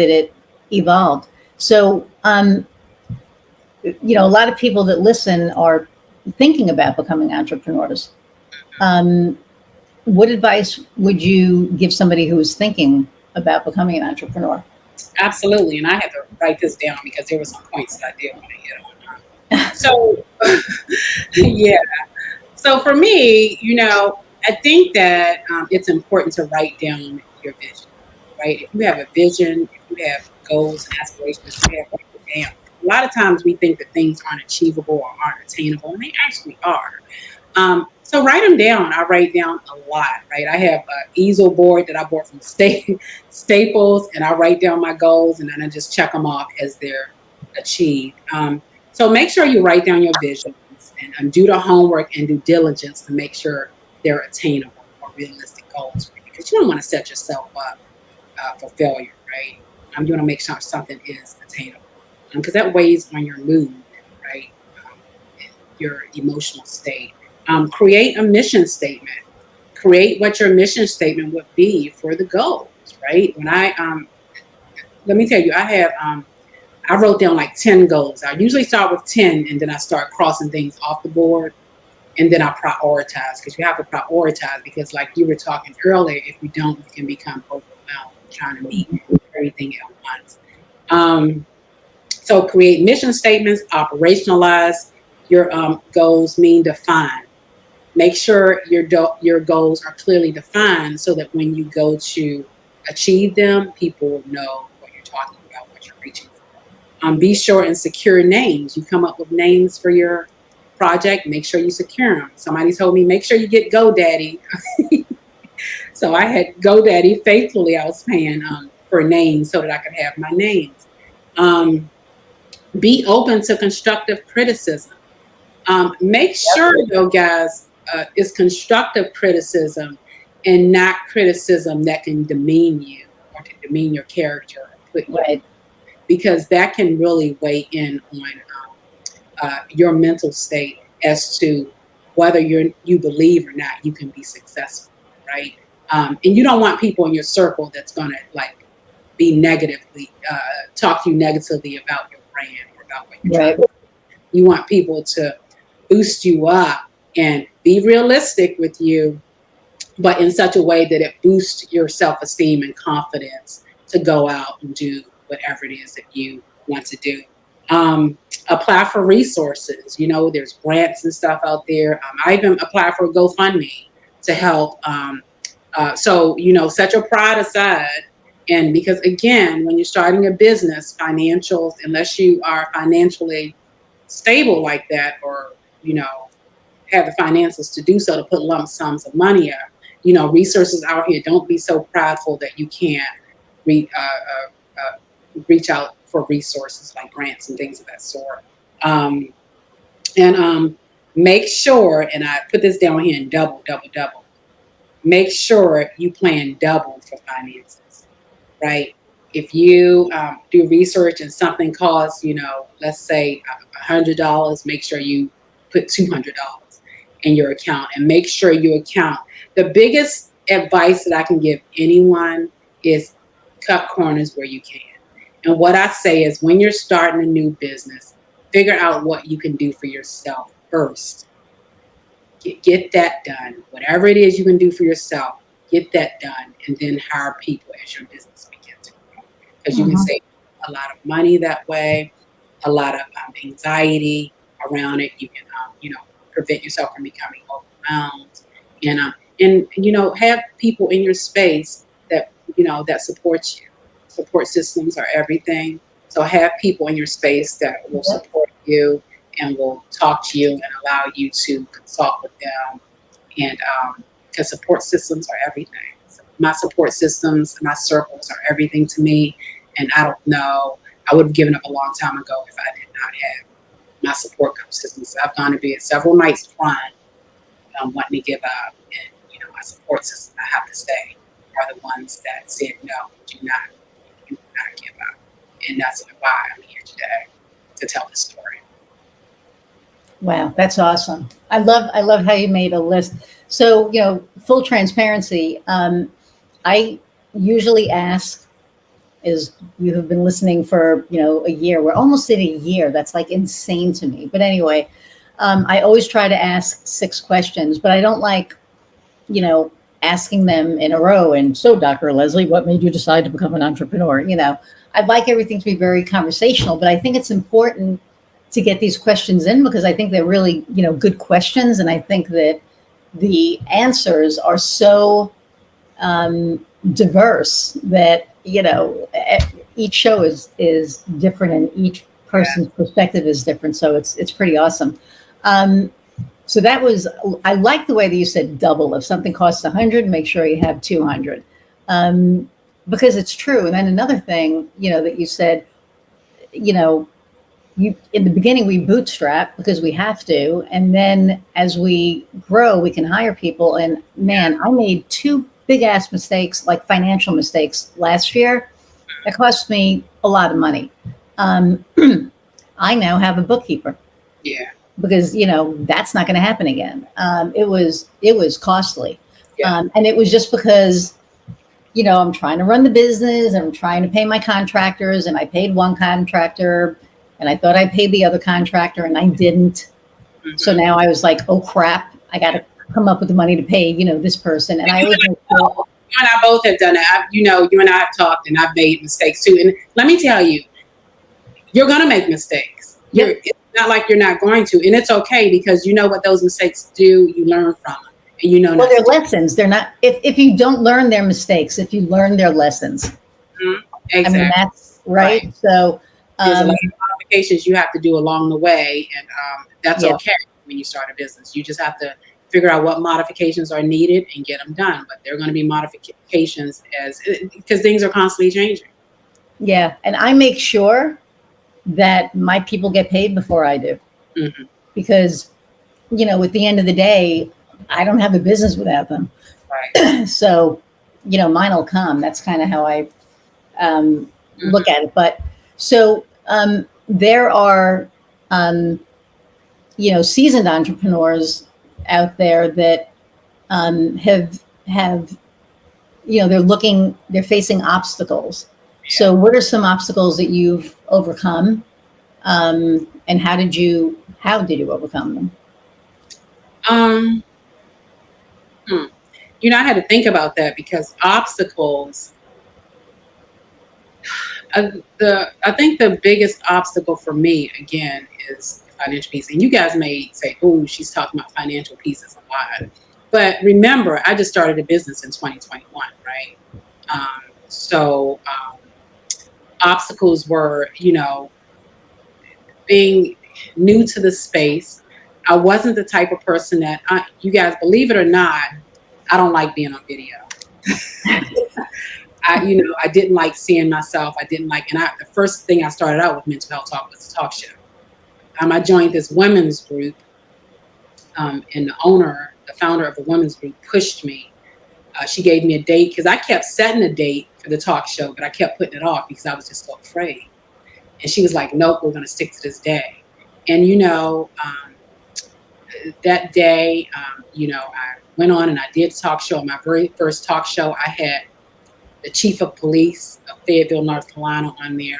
S1: it evolved. So, a lot of people that listen are thinking about becoming entrepreneurs. Um, what advice would you give somebody who is thinking about becoming an entrepreneur?
S2: absolutely. And I had to write this down because there were some points that I did want to hit on. So, yeah. So for me, I think that it's important to write down your vision, right? If you have a vision, if you have goals and aspirations, you have to write it down. A lot of times we think that things aren't achievable or aren't attainable, and they actually are. So write them down. I write down a lot, right? I have an easel board that I bought from Staples, and I write down my goals, and then I just check them off as they're achieved. So make sure you write down your visions and do the homework and due diligence to make sure they're attainable or realistic goals for you, because you don't want to set yourself up for failure, right? You want to make sure something is attainable because that weighs on your mood, right? And your emotional state. Create a mission statement. Create what your mission statement would be for the goals, right? When let me tell you, I wrote down like 10 goals. I usually start with 10 and then I start crossing things off the board and then I prioritize because you have to prioritize because, like you were talking earlier, if you don't, you can become overwhelmed trying to meet everything at once. Um, so create mission statements, operationalize your goals, mean define. Make sure your goals are clearly defined so that when you go to achieve them, people will know what you're talking about, what you're reaching for. Be sure and secure names. You come up with names for your project, make sure you secure them. Somebody told me, make sure you get GoDaddy. So I had GoDaddy faithfully. I was paying for names so that I could have my names. Um, be open to constructive criticism. Make sure, though, guys, it's constructive criticism and not criticism that can demean you or to demean your character or put you,
S1: Right.
S2: because that can really weigh in on your mental state as to whether you believe or not you can be successful, right? And you don't want people in your circle that's going to like be negatively talk to you negatively about your brand or about what you're trying
S1: Right.
S2: to do. You want people to boost you up and be realistic with you, but in such a way that it boosts your self-esteem and confidence to go out and do whatever it is that you want to do. Apply for resources. There's grants and stuff out there. I even applied for a GoFundMe to help. So, set your pride aside. And because again, when you're starting a business, financials, unless you are financially stable like that, or, you know, have the finances to do so, to put lump sums of money up. Resources out here. Don't be so prideful that you can't reach out for resources like grants and things of that sort. Um, and Make sure, and I put this down here in double, double, double. make sure you plan double for finances, right? If you do research and something costs, let's say $100, make sure you put $200 in your account and make sure you account. The biggest advice that I can give anyone is cut corners where you can. And what I say is when you're starting a new business, figure out what you can do for yourself first. Get that done. Whatever it is you can do for yourself, get that done, and then hire people as your business begins to grow. Because you can
S1: Hmm.
S2: save a lot of money that way, a lot of anxiety around it. You can, prevent yourself from becoming overwhelmed, and have people in your space that that support you. Support systems are everything. So have people in your space that will
S1: Yep.
S2: support you and will talk to you and allow you to consult with them. And because support systems are everything. So my support systems, my circles are everything to me. And I don't know, I would have given up a long time ago if I did not have my support systems. I've gone to bed several nights crying, wanting to give up. And, my support system, I have to say, are the ones that said, no, do not give up. And that's why I'm here today to tell the story.
S1: Wow, that's awesome. I love how you made a list. So, full transparency. I usually ask, is you have been listening for a year. We're almost at a year. That's like insane to me. But anyway, I always try to ask 6 questions, but I don't like you know asking them in a row. And so, Dr. Leslie, what made you decide to become an entrepreneur? I'd like everything to be very conversational, but I think it's important to get these questions in because I think they're really good questions, and I think that the answers are so diverse that each show is different and each
S2: Yeah.
S1: person's perspective is different, so it's pretty awesome. um, so that was, I like the way that you said double. If something costs 100, make sure you have 200, um, because it's true. And then another thing that you said, you know you in the beginning we bootstrap because we have to, and then as we grow we can hire people. And man, I made two big ass mistakes, like financial mistakes, last year that cost me a lot of money. um, I now have a bookkeeper
S2: Yeah.
S1: because that's not going to happen again. It was costly,
S2: Yeah.
S1: and it was just because I'm trying to run the business and I'm trying to pay my contractors, and I paid one contractor and I thought I paid the other contractor and I didn't. So
S2: Hmm.
S1: now I was like, oh crap, I got to come up with the money to pay, this person. And I always make sure.
S2: You and I both have done it. You and I have talked, and I've made mistakes too. And let me tell you, you're gonna make mistakes.
S1: Yep.
S2: It's not like you're not going to, and it's okay because you know what those mistakes do. You learn from them, and you know
S1: Well,
S2: not
S1: they're
S2: to do.
S1: lessons. They're not, if you don't learn their mistakes, if you learn their lessons.
S2: Mhm.
S1: I mean,
S2: Exactly.
S1: that's right.
S2: Right.
S1: So,
S2: There's a lot
S1: um,
S2: of modifications you have to do along the way, and that's
S1: yeah.
S2: okay when you start a business. You just have to figure out what modifications are needed and get them done. But they're going to be modifications as because things are constantly changing.
S1: Yeah. And I make sure that my people get paid before I do,
S2: Hmm.
S1: because, at the end of the day, I don't have a business without them.
S2: Right.
S1: So, mine will come. That's kind of how I look
S2: Hmm.
S1: at it. But so there are, um, seasoned entrepreneurs out there that have they're facing obstacles. So, what are some obstacles that you've overcome, and how did you overcome them?
S2: Um. Hmm. I had to think about that because obstacles. I think the biggest obstacle for me again is financial peace. And you guys may say, "Oh, she's talking about financial pieces a lot," but remember, I just started a business in 2021, right? Obstacles were, being new to the space. I wasn't the type of person that you guys believe it or not. I don't like being on video. I didn't like seeing myself. I didn't like, and the first thing I started out with mental health talk was a talk show. I joined this women's group, and the founder of the women's group pushed me She gave me a date because I kept setting a date for the talk show, but I kept putting it off because I was just so afraid. And she was like, nope, we're going to stick to this day. And, that day, I went on and I did a talk show. My very first talk show, I had the chief of police of Fayetteville, North Carolina on there.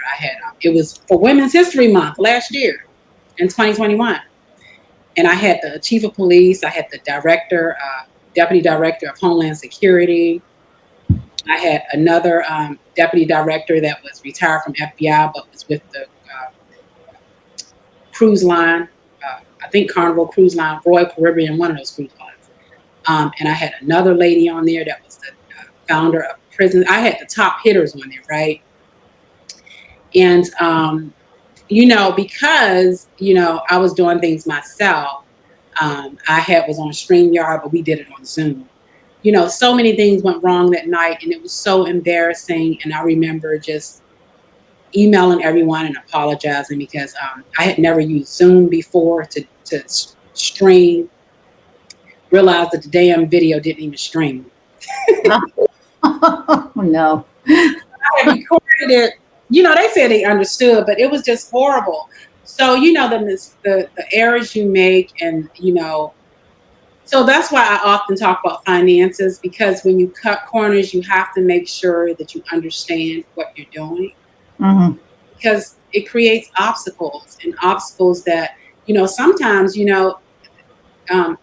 S2: It was for Women's History Month last year in 2021. And I had the chief of police, I had the director, deputy director of Homeland Security. I had another deputy director that was retired from FBI, but was with the cruise line, I think Carnival Cruise Line, Royal Caribbean, one of those cruise lines. And I had another lady on there that was the founder of prison. I had the top hitters on there, right? And, because, I was doing things myself, was on StreamYard, but we did it on Zoom. So many things went wrong that night and it was so embarrassing. And I remember just emailing everyone and apologizing because I had never used Zoom before to stream, realized that the damn video didn't even stream.
S1: Oh, no.
S2: I had recorded it. They said they understood, but it was just horrible. So, the errors you make and, so that's why I often talk about finances, because when you cut corners, you have to make sure that you understand what you're doing.
S1: Mm-hmm.
S2: Because it creates obstacles that, sometimes, I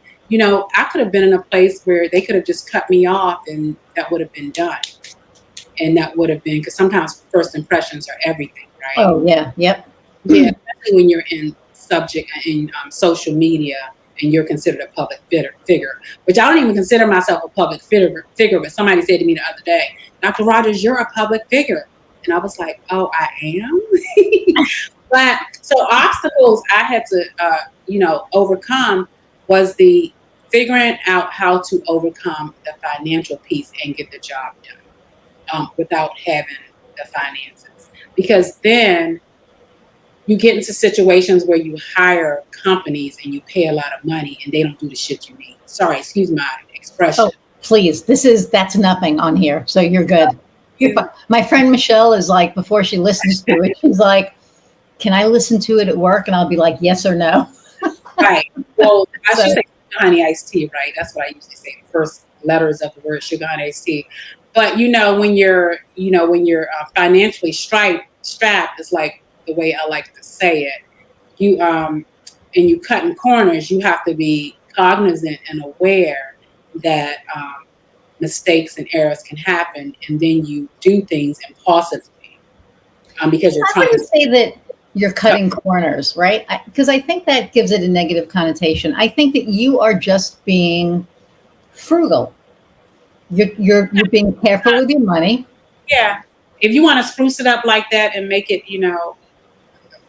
S2: could have been in a place where they could have just cut me off and that would have been done. And that would have been, because sometimes first impressions are everything, right?
S1: Oh, yeah. Yep.
S2: Yeah, especially when you're in social media and you're considered a public figure, which I don't even consider myself a public figure, but somebody said to me the other day, Dr. Rogers, you're a public figure. And I was like, oh, I am? But so obstacles I had to, overcome was the figuring out how to overcome the financial piece and get the job done without having the finances. Because then you get into situations where you hire companies and you pay a lot of money and they don't do the shit you need. Sorry, excuse my expression.
S1: Oh, please. That's nothing on here. So you're good. My friend Michelle is like, before she listens to it, she's like, can I listen to it at work? And I'll be like, yes or no.
S2: Right. Well, I should say honey iced tea, right? That's what I usually say. The first letters of the word sugar honey iced tea. But when you're financially strapped, is like the way I like to say it. And you cutting corners, you have to be cognizant and aware that mistakes and errors can happen, and then you do things impulsively because you're trying to
S1: say that you're cutting corners, right? Because I think that gives it a negative connotation. I think that you are just being frugal. You're being careful with your money.
S2: Yeah. If you want to spruce it up like that and make it,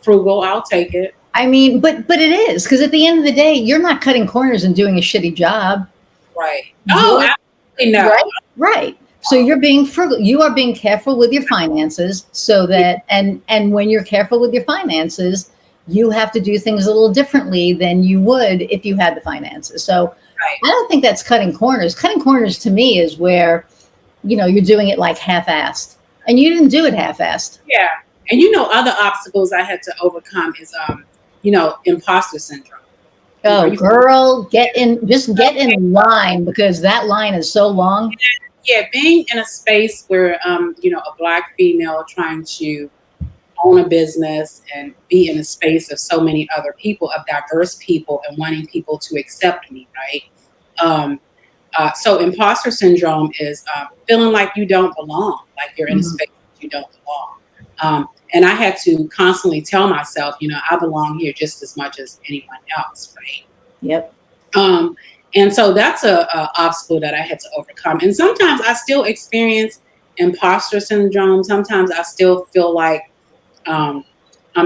S2: frugal, I'll take it.
S1: I mean, but it is, because at the end of the day, you're not cutting corners and doing a shitty job.
S2: Right. Oh, absolutely no.
S1: Right. So you're being frugal. You are being careful with your finances so that, and when you're careful with your finances, you have to do things a little differently than you would if you had the finances. So right. I don't think that's cutting corners. Cutting corners to me is where, you're doing it like half-assed, and you didn't do it half-assed.
S2: Yeah. And other obstacles I had to overcome is, imposter syndrome.
S1: Oh, girl, get in line, because that line is so long.
S2: Yeah, being in a space where, a Black female trying to own a business and be in a space of so many other people, of diverse people, and wanting people to accept me, right? So imposter syndrome is feeling like you don't belong, like you're in a space that you don't belong. And I had to constantly tell myself, I belong here just as much as anyone else, right?
S1: Yep.
S2: And so that's a obstacle that I had to overcome. And sometimes I still experience imposter syndrome. Sometimes I still feel like I'm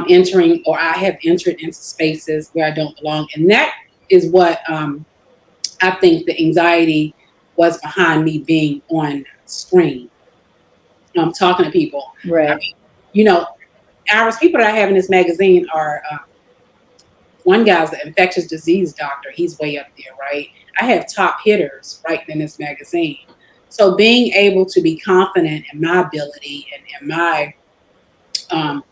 S2: entering, or I have entered into spaces where I don't belong. And that is what I think the anxiety was behind me being on screen. Talking to people.
S1: Right.
S2: I mean, average people that I have in this magazine are, one guy's the infectious disease doctor. He's way up there, right? I have top hitters right in this magazine. So being able to be confident in my ability and in my um,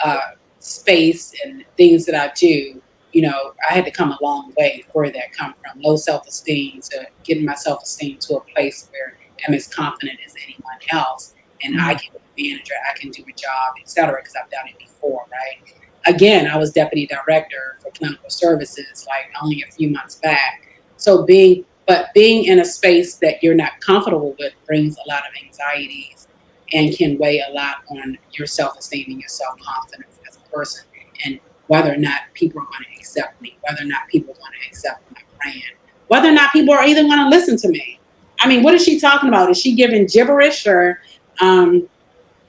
S2: uh, space and things that I do, I had to come a long way for that come from low self esteem to getting my self esteem to a place where I'm as confident as anyone else, and I
S1: Mhm.
S2: can be a manager, I can do a job, etc. Because I've done it before, right? Again, I was deputy director for clinical services like only a few months back. So being in a space that you're not comfortable with brings a lot of anxieties and can weigh a lot on your self-esteem and your self-confidence as a person, and whether or not people are going to accept me, whether or not people are going to accept my brand, whether or not people are even going to listen to me. I mean, what is she talking about? Is she giving gibberish or um,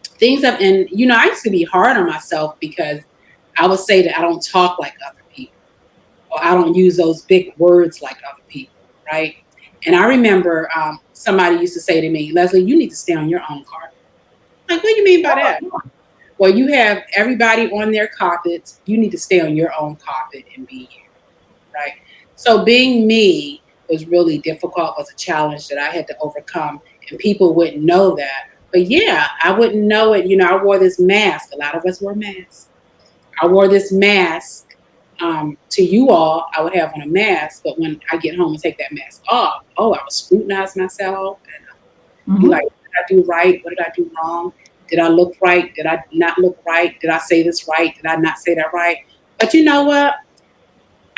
S2: things of? And I used to be hard on myself because I would say that I don't talk like other people, or I don't use those big words like other people, right? And I remember somebody used to say to me, Leslie, you need to stay on your own carpet. Like, what do you mean by that? Well, you have everybody on their carpets. You need to stay on your own carpet and be you, right? So being me was really difficult, was a challenge that I had to overcome, and people wouldn't know that. But yeah, I wouldn't know it. I wore this mask. A lot of us wear masks. I wore this mask to you all. I would have on a mask, but when I get home and take that mask off, oh, I would scrutinize myself and be
S1: Mhm.
S2: like, what did I do right? What did I do wrong? Did I look right? Did I not look right? Did I say this right? Did I not say that right? But you know what?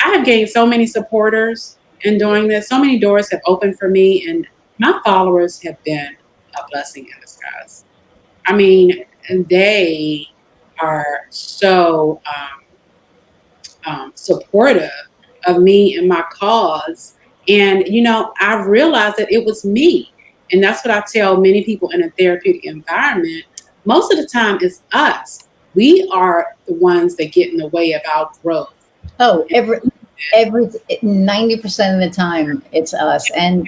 S2: I have gained so many supporters in doing this. So many doors have opened for me, and my followers have been a blessing in disguise. I mean, they are so supportive of me and my cause. And, I realized that it was me. And that's what I tell many people in a therapeutic environment. Most of the time, it's us. We are the ones that get in the way of our growth.
S1: Oh, every 90% of the time it's us. And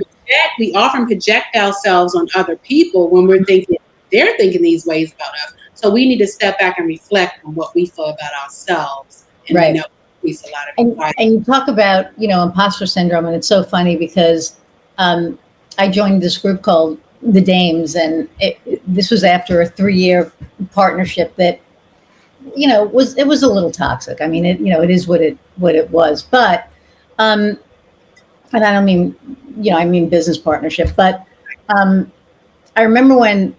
S2: We often project ourselves on other people when they're thinking these ways about us. So we need to step back and reflect on what we feel about ourselves. And then
S1: right.
S2: that will increase a lot of
S1: And
S2: anxiety.
S1: you talk about, imposter syndrome, and it's so funny because um, I joined this group called the Dames, and this was after a 3-year partnership that was a little toxic. I mean, it is what it was, but um, and I don't mean I mean business partnership, but um, I remember when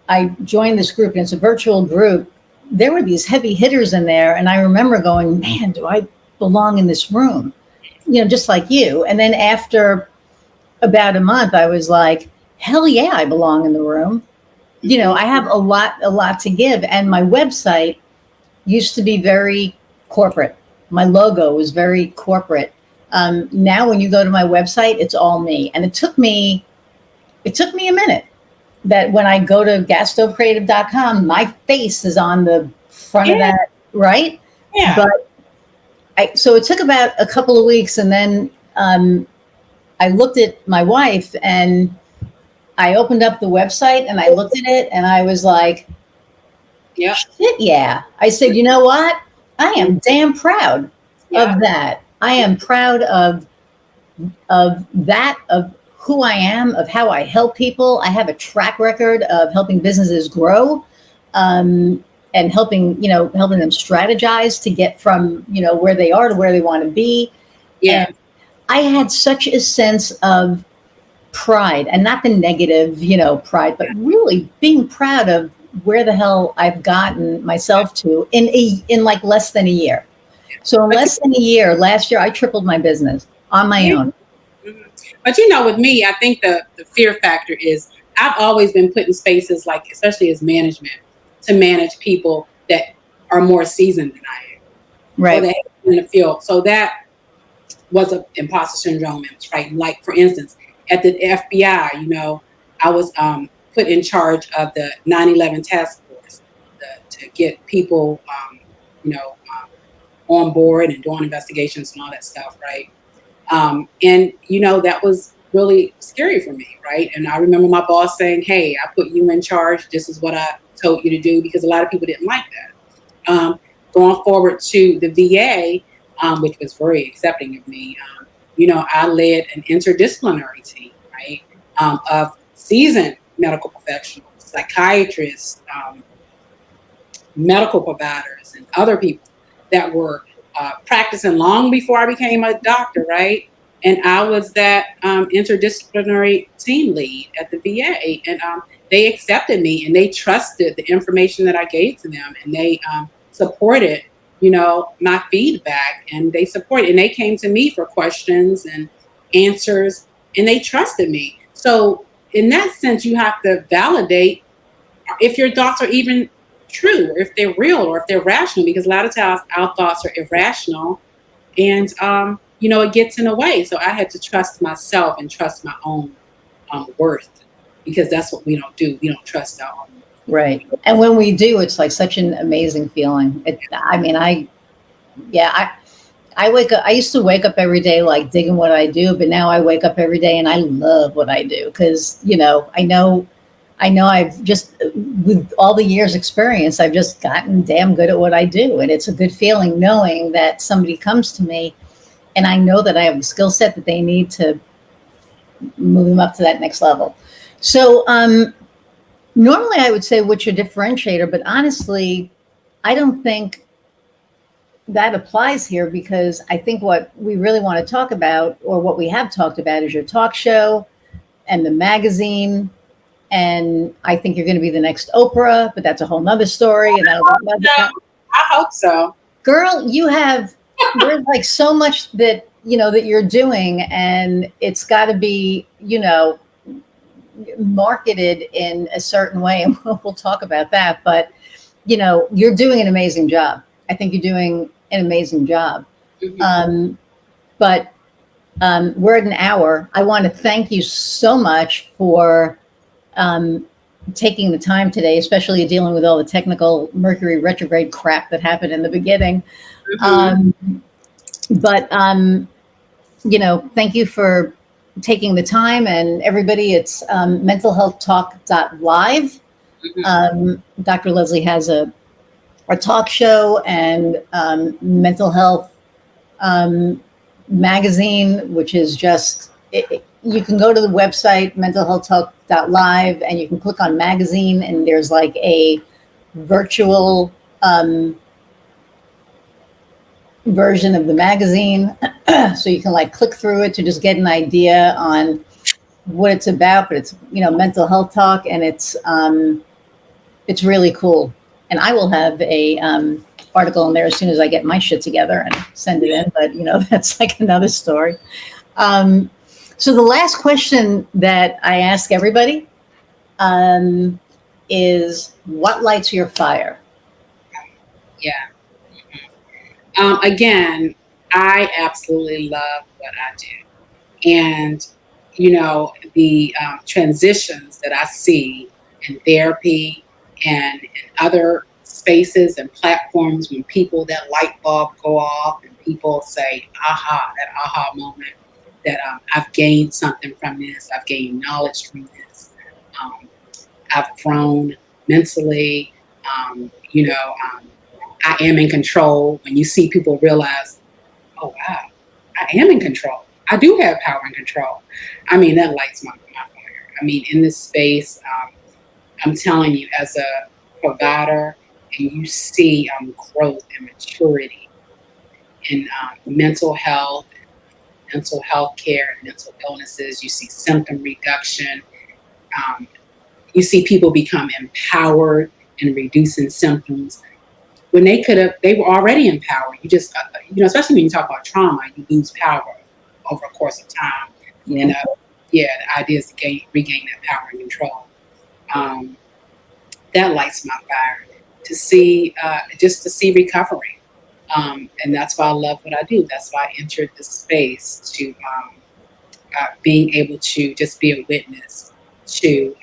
S1: I joined this group, and it's a virtual group. There were these heavy hitters in there, and I remember going, "Man, do I belong in this room?" Just like you. And then after about a month, I was like, "Hell yeah, I belong in the room."
S2: Mhm.
S1: I have a lot to give, and my website used to be very corporate. My logo was very corporate. Now, when you go to my website, it's all me, and it took me a minute that when I go to gasstovecreative.com, my face is on the front of
S2: Yeah,
S1: that, right?
S2: yeah.
S1: But so it took about a couple of weeks, and then I looked at my wife and I opened up the website and I looked at it and I was like,
S2: Yep.
S1: shit, yeah. I said, you know what? I
S2: Mm,
S1: am damn proud of
S2: yep.
S1: that. I am proud of that, of who I am, of how I help people. I have a track record of helping businesses grow, and helping them strategize to get from, where they are to where they want to be. And
S2: Yeah.
S1: I had such a sense of pride, and not the negative, pride, but really being proud of where the hell I've gotten myself to in like less than a year. So in
S2: But
S1: less than a year, last year I tripled my business on my
S2: yeah.
S1: own.
S2: Mhm. But with me, I think the fear factor is I've always been put in spaces like, especially as management, to manage people that are more seasoned than I am, or
S1: Right.
S2: that have been in the field. So that was a imposter syndrome. It was right. Like for instance, at the FBI, I was put in charge of the 9/11 task force to get people, on board and doing investigations and all that stuff, right? And that was really scary for me, right? And I remember my boss saying, "Hey, I put you in charge. This is what I told you to do," because a lot of people didn't like that. Going forward to the VA, which was very accepting of me, I led an interdisciplinary team, right, of seasoned medical professionals, psychiatrists, medical providers, and other people that were practicing long before I became a doctor, right? And I was that interdisciplinary team lead at the VA, and they accepted me and they trusted the information that I gave to them, and they supported, my feedback, and they supported, and they came to me for questions and answers, and they trusted me. So in that sense, you have to validate if your thoughts are even true, or if they're real, or if they're rational, because a lot of times our thoughts are irrational, and it gets in the way. So I had to trust myself and trust my own worth, because that's what we don't do. We don't trust our own.
S1: Right. And when we do, it's like such an amazing feeling. I mean, yeah, I wake up, I used to wake up every day like digging what I do, but now I wake up every day and I love what I do because, I know I've just, with all the years experience, I've just gotten damn good at what I do. And it's a good feeling knowing that somebody comes to me and I know that I have the skill set that they need to move them up to that next level. So, normally I would say what's your differentiator, but honestly, I don't think that applies here because I think what we really want to talk about, or what we have talked about, is your talk show and the magazine. And I think you're going to be the next Oprah, but that's a whole nother story. And
S2: I hope so.
S1: Girl, there's like so much that, that you're doing, and it's got to be, marketed in a certain way. And we'll talk about that. But, you're doing an amazing job. I think you're doing an amazing job.
S2: Mm-hmm.
S1: But we're at an hour. I want to thank you so much for taking the time today, especially dealing with all the technical Mercury retrograde crap that happened in the beginning.
S2: Mm-hmm.
S1: Thank you for taking the time, and everybody, it's mentalhealthtalk.live. Dr. Leslie has a talk show and mental health magazine, which is just, you can go to the website, mentalhealthtalk.live, and you can click on magazine, and there's like a virtual version of the magazine. So you can like click through it to just get an idea on what it's about, but it's, mental health talk, and it's really cool. And I will have a article in there as soon as I get my shit together and send it in, but that's like another story. So the last question that I ask everybody is, what lights your fire?
S2: Yeah. Again, I absolutely love what I do. And, the transitions that I see in therapy and in other spaces and platforms, when people, that light bulb go off and people say, aha, that aha moment, that I've gained something from this, I've gained knowledge from this, I've grown mentally, I am in control. When you see people realize, oh wow, I am in control. I do have power and control. I mean, that lights my fire. I mean, in this space, I'm telling you, as a provider, and you see growth and maturity in mental health care, and mental illnesses. You see symptom reduction. You see people become empowered in reducing symptoms when they were already empowered. You just, especially when you talk about trauma, you lose power over a course of time.
S1: Yeah.
S2: And the idea is to regain that power and control. That lights my fire to see, just to see recovery. And that's why I love what I do. That's why I entered this space, to being able to just be a witness to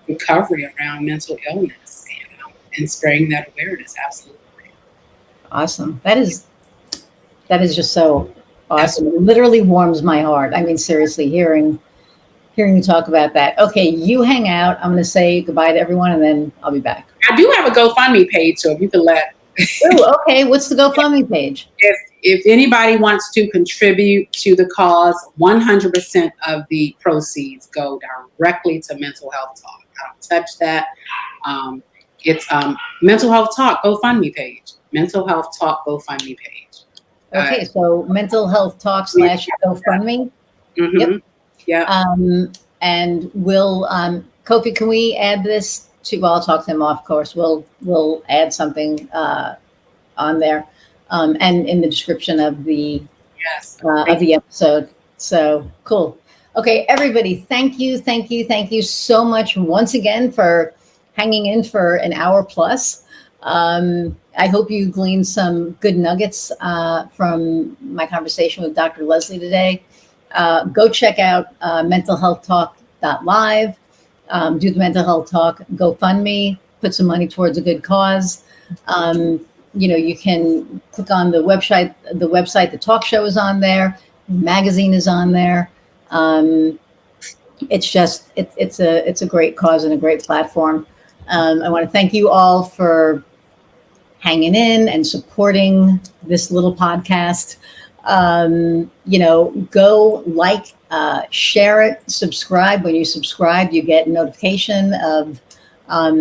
S2: recovery around mental illness, and spreading that awareness. Absolutely.
S1: Awesome. That is just so awesome. It literally warms my heart. I mean, seriously, hearing you talk about that. Okay, you hang out. I'm going to say goodbye to everyone, and then I'll be back.
S2: I do have a GoFundMe page, so if you can let.
S1: Oh, okay. What's the GoFundMe page?
S2: if anybody wants to contribute to the cause, 100% of the proceeds go directly to Mental Health Talk. I don't touch that. It's Mental Health Talk GoFundMe page. Mental Health Talk GoFundMe page.
S1: Okay, so Mental Health Talk / GoFundMe.
S2: Mm-hmm.
S1: Yep.
S2: Yeah.
S1: And we'll, Kofi, can we add this to? Well, I'll talk to him off course. We'll add something on there, and in the description
S2: Yes.
S1: of the episode. So cool. Okay, everybody, thank you so much once again for hanging in for an hour plus. I hope you gleaned some good nuggets from my conversation with Dr. Leslie today. Go check out mentalhealthtalk.live. Do the Mental Health Talk GoFundMe. Put some money towards a good cause. You can click on the website. The talk show is on there. The magazine is on there. It's a great cause and a great platform. I want to thank you all for hanging in and supporting this little podcast. Go like, share it, subscribe. When you subscribe, you get notification of a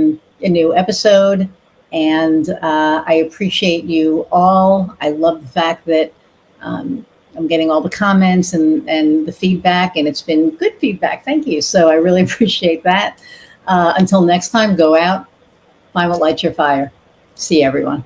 S1: new episode. And I appreciate you all. I love the fact that I'm getting all the comments and the feedback, and it's been good feedback. Thank you. So I really appreciate that. Until next time, go out, find what lights your fire. See you, everyone.